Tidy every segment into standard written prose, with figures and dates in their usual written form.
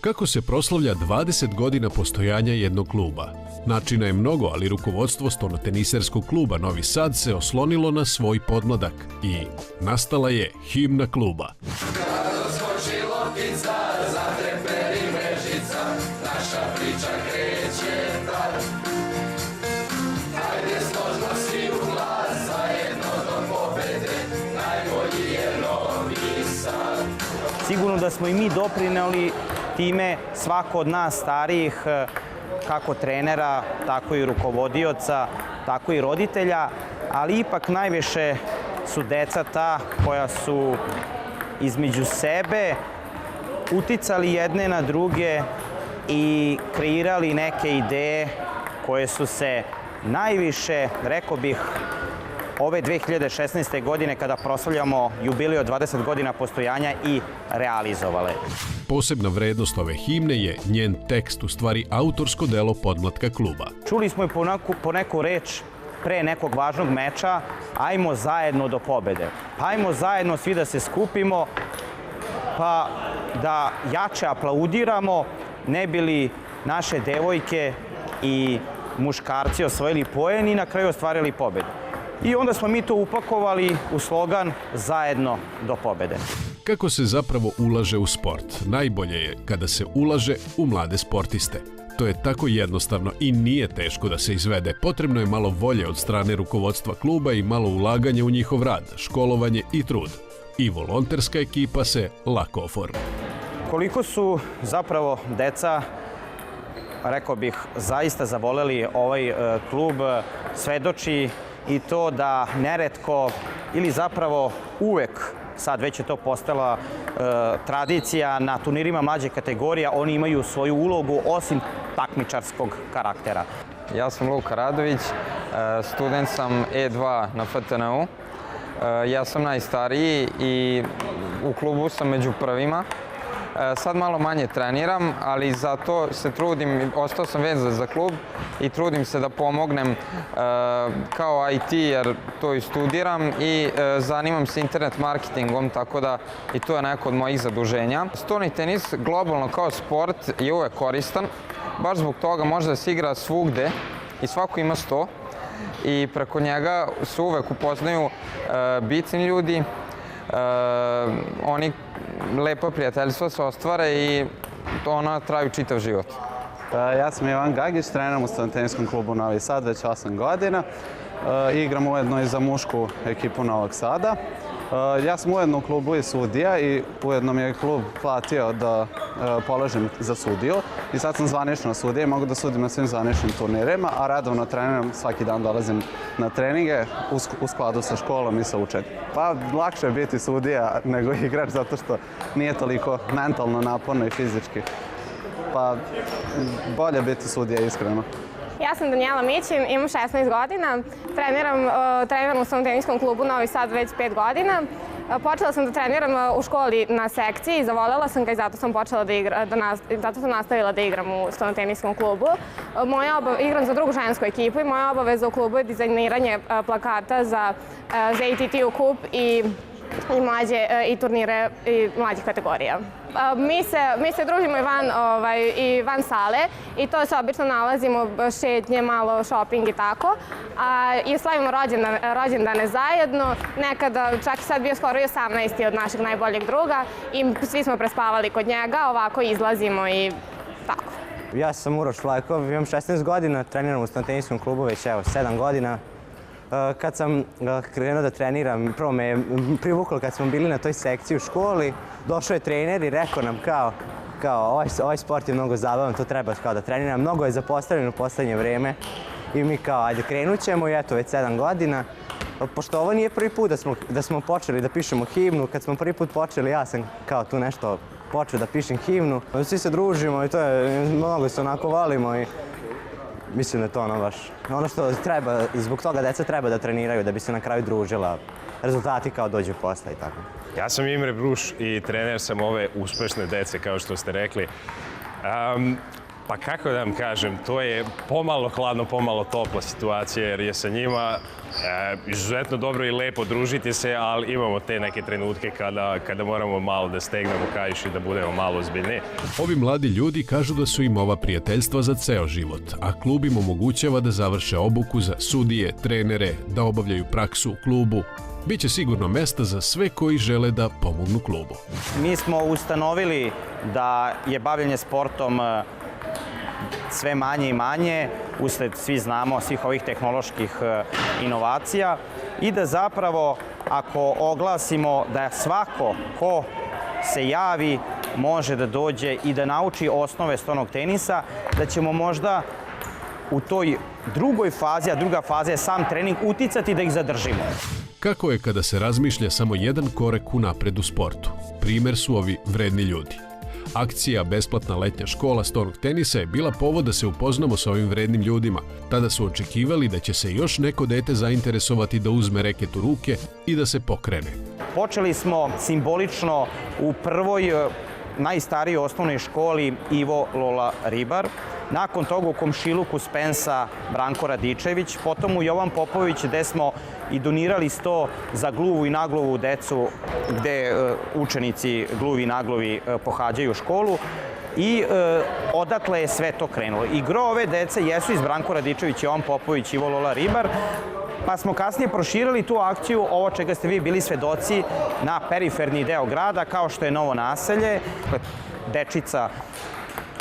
Kako se proslavlja 20 godina postojanja jednog kluba? Načina je mnogo, ali rukovodstvo stonoteniserskog kluba Novi Sad se oslonilo na svoj podmladak i nastala je himna kluba. Sigurno da smo i mi doprineli time, svako od nas starijih, kako trenera, tako i rukovodioca, tako i roditelja, ali ipak najviše su deca ta koja su između sebe uticali jedne na druge i kreirali neke ideje koje su se najviše, rekao bih, ove 2016. godine kada proslavljamo jubilej od 20 godina postojanja i realizovale. Posebna vrednost ove himne je njen tekst, u stvari autorsko delo podmlatka kluba. Čuli smo i po neku reč pre nekog važnog meča, ajmo zajedno do pobede. Ajmo zajedno svi da se skupimo, pa da jače aplaudiramo, ne bi li naše devojke i muškarci osvojili poen i na kraju ostvarili pobedu. I onda smo mi to upakovali u slogan zajedno do pobede. Kako se zapravo ulaže u sport? Najbolje je kada se ulaže u mlade sportiste. To je tako jednostavno i nije teško da se izvede. Potrebno je malo volje od strane rukovodstva kluba i malo ulaganja u njihov rad, školovanje i trud. I volonterska ekipa se lako oforma. Koliko su zapravo deca, rekao bih, zaista zavoleli ovaj klub, svedoči i to da neretko ili zapravo uvek, sad već je to postala tradicija, na turnirima mlađe kategorija oni imaju svoju ulogu osim takmičarskog karaktera. Ja sam Luka Radović, student sam E2 na FTN-u. Ja sam najstariji i u klubu sam među prvima. Sad malo manje treniram, ali zato se trudim, ostao sam vezan za klub i trudim se da pomognem kao IT, jer to i studiram i zanimam se internet marketingom, tako da i to je neko od mojih zaduženja. Stoni tenis globalno kao sport je uvek koristan, baš zbog toga može da se igra svugde i svako ima 100 i preko njega se uvek upoznaju bitni ljudi, oni lepo prijateljstvo se ostvare i ona traju čitav život. Ja sam Ivan Gagić, treniram u Stonoteniskom klubu Novi Sad već 8 godina. Igram ujedno i za mušku ekipu Novog Sada. Ja sam ujedno u klubu i sudija i ujedno mi je klub platio da položim za sudiju. I sad sam zvanično sudija i mogu da sudim na svim zvaničnim turnirima, a redovno treniram, svaki dan dolazim na treninge u skladu sa školom i sa učenjem. Pa lakše je biti sudija nego igrač zato što nije toliko mentalno naporno i fizički. Pa bolje biti sudija, iskreno. Ja sam Danijela Mićin, imam 16 godina, treniram u Stonoteniskom klubu Novi Sad već 5 godina. Počela sam da treniram u školi na sekciji, zavolela sam ga i zato sam nastavila da igram u Stonoteniskom klubu. Igram za drugu žensku ekipu i moja obaveza u klubu je dizajniranje plakata za ATT kup i turnire i mlađih kategorija. Mi se družimo i van sale i to se obično nalazimo šetnje, malo shopping i tako. I slavimo rođendane zajedno. Nekada, čak i sad bio skoro i 18. od našeg najboljeg druga i svi smo prespavali kod njega, ovako izlazimo i tako. Ja sam Uroš Vlajkov, imam 16 godina, treniram u Stonoteniskom klubu već 7 godina. Kad sam krenuo da treniram, prvo me je privuklo kad smo bili na toj sekciji u školi, došao je trener i rekao nam kao ovaj sport je mnogo zabavan, to treba da treniram. Mnogo je zapostavljeno u poslednje vreme i mi kao ajde krenut ćemo i eto već 7 godina. Pošto ovo nije prvi put da smo počeli da pišemo himnu, kad smo prvi put počeli ja sam kao tu nešto počeo da pišem himnu. Svi se družimo i to je, mnogo se onako volimo i mislim da je to ono što treba, zbog toga deca treba da treniraju, da bi se na kraju družila. Rezultati kao dođu posle i tako. Ja sam Imre Bruš i trener sam ove uspešne dece, kao što ste rekli. Pa kako da vam kažem, to je pomalo hladno, pomalo topla situacija jer je sa njima izuzetno dobro i lepo družiti se, ali imamo te neke trenutke kada moramo malo da stegnemo kaiš i da budemo malo ozbiljniji. Ovi mladi ljudi kažu da su im ova prijateljstva za ceo život, a klub im omogućava da završe obuku za sudije, trenere, da obavljaju praksu u klubu. Biće sigurno mesta za sve koji žele da pomognu klubu. Mi smo ustanovili da je bavljenje sportom sve manje i manje, usled, svi znamo, svih ovih tehnoloških inovacija i da zapravo ako oglasimo da svako ko se javi može da dođe i da nauči osnove stonog tenisa, da ćemo možda u toj drugoj fazi, a druga faza je sam trening, uticati da ih zadržimo. Kako je kada se razmišlja samo jedan korek unapred u sportu? Primer su ovi vredni ljudi. Akcija Besplatna letnja škola stonog tenisa je bila povod da se upoznamo sa ovim vrednim ljudima. Tada su očekivali da će se još neko dete zainteresovati da uzme reket u ruke i da se pokrene. Počeli smo simbolično u prvoj najstarijoj osnovnoj školi Ivo Lola Ribar. Nakon toga u komšiluku Spensa Branko Radičević, potom u Jovan Popović gde smo i donirali 100 za gluvu i nagluvu decu gde učenici gluvi i nagluvi pohađaju školu i odatle je sve to krenulo. I gro ove dece jesu iz Branko Radičević, Jovan Popović, Ivo Lola Ribar, pa smo kasnije proširili tu akciju, ovo čega ste vi bili svedoci, na periferni deo grada, kao što je Novo naselje. Dečica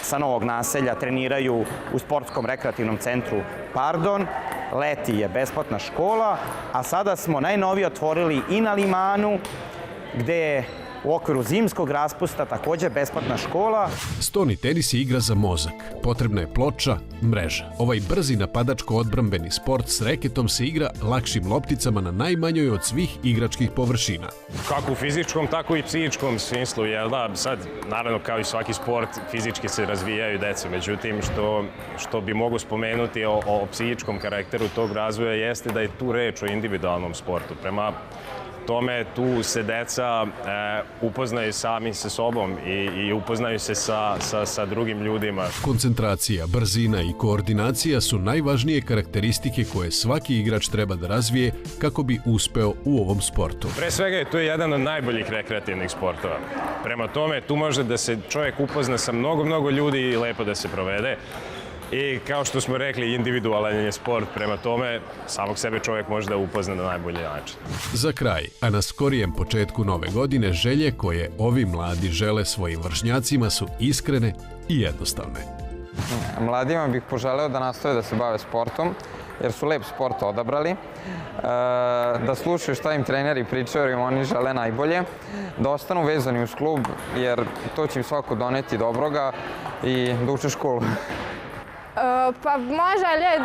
sa Novog naselja treniraju u sportskom rekreativnom centru Pardon. Leti je besplatna škola, a sada smo najnovije otvorili i na Limanu, gde je u okviru zimskog raspusta takođe besplatna škola. Stoni tenis je igra za mozak. Potrebna je ploča, mreža. Ovaj brzi napadačko-odbrambeni sport s reketom se igra lakšim lopticama na najmanjoj od svih igračkih površina. Kako u fizičkom, tako i psihičkom smislu, jel da? Sad, naravno, kao i svaki sport, fizički se razvijaju deca. Međutim, što bi mogu spomenuti o psihičkom karakteru tog razvoja jeste da je tu reč o individualnom sportu. Prema tome, tu se deca upoznaju sami sa sobom i upoznaju se sa drugim ljudima. Koncentracija, brzina i koordinacija su najvažnije karakteristike koje svaki igrač treba da razvije kako bi uspeo u ovom sportu. Pre svega je to jedan od najboljih rekreativnih sportova. Prema tome, tu može da se čovjek upozna sa mnogo ljudi i lepo da se provede. I kao što smo rekli, individualan je sport, prema tome samog sebe čovjek može da upozna na najbolji način. Za kraj, a na skorijem početku nove godine, želje koje ovi mladi žele svojim vršnjacima su iskrene i jednostavne. Mladima bih poželeo da nastave da se bave sportom, jer su lep sport odabrali, da slušaju šta im treneri pričaju jer im oni žele najbolje, da ostanu vezani uz klub jer to će im svako doneti dobroga i da uče školu. Pa moja želja je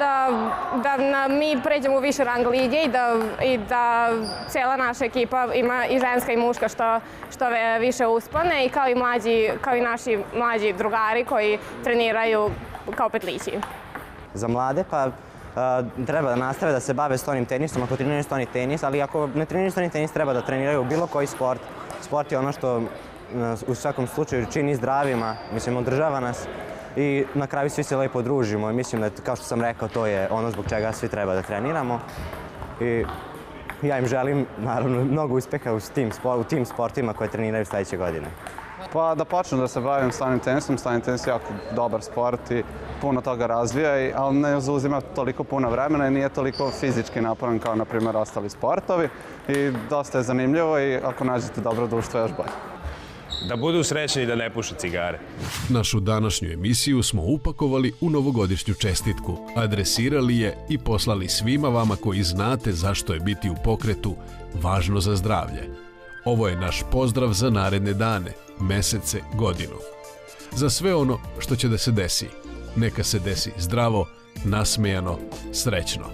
da mi pređemo u više rang lige i da cijela naša ekipa ima i ženska i muška što više uspone i kao i naši mlađi drugari koji treniraju kao petlići. Za mlade pa treba da nastave da se bave stonim tenisom ako treniraju stoni tenis, ali ako ne treniraju stoni tenis treba da treniraju bilo koji sport. Sport je ono što u svakom slučaju čini zdravima, mislim, održava nas. I na kraju svi se lepo družimo i mislim da, kao što sam rekao, to je ono zbog čega svi treba da treniramo. I ja im želim, naravno, mnogo uspeha u tim sportima koje treniraju sledeće godine. Pa da počnem da se bavim stonim tenisom. Stoni tenis je jako dobar sport i puno toga razvija, ali ne zauzima toliko puno vremena i nije toliko fizički naporan kao, na primjer, ostali sportovi. I dosta je zanimljivo i ako nađete dobro društvo, još bolje. Da budu srećni i da ne puše cigare. Našu današnju emisiju smo upakovali u novogodišnju čestitku, adresirali je i poslali svima vama koji znate zašto je biti u pokretu važno za zdravlje. Ovo je naš pozdrav za naredne dane, mesece, godinu. Za sve ono što će da se desi, neka se desi zdravo, nasmejano, srećno.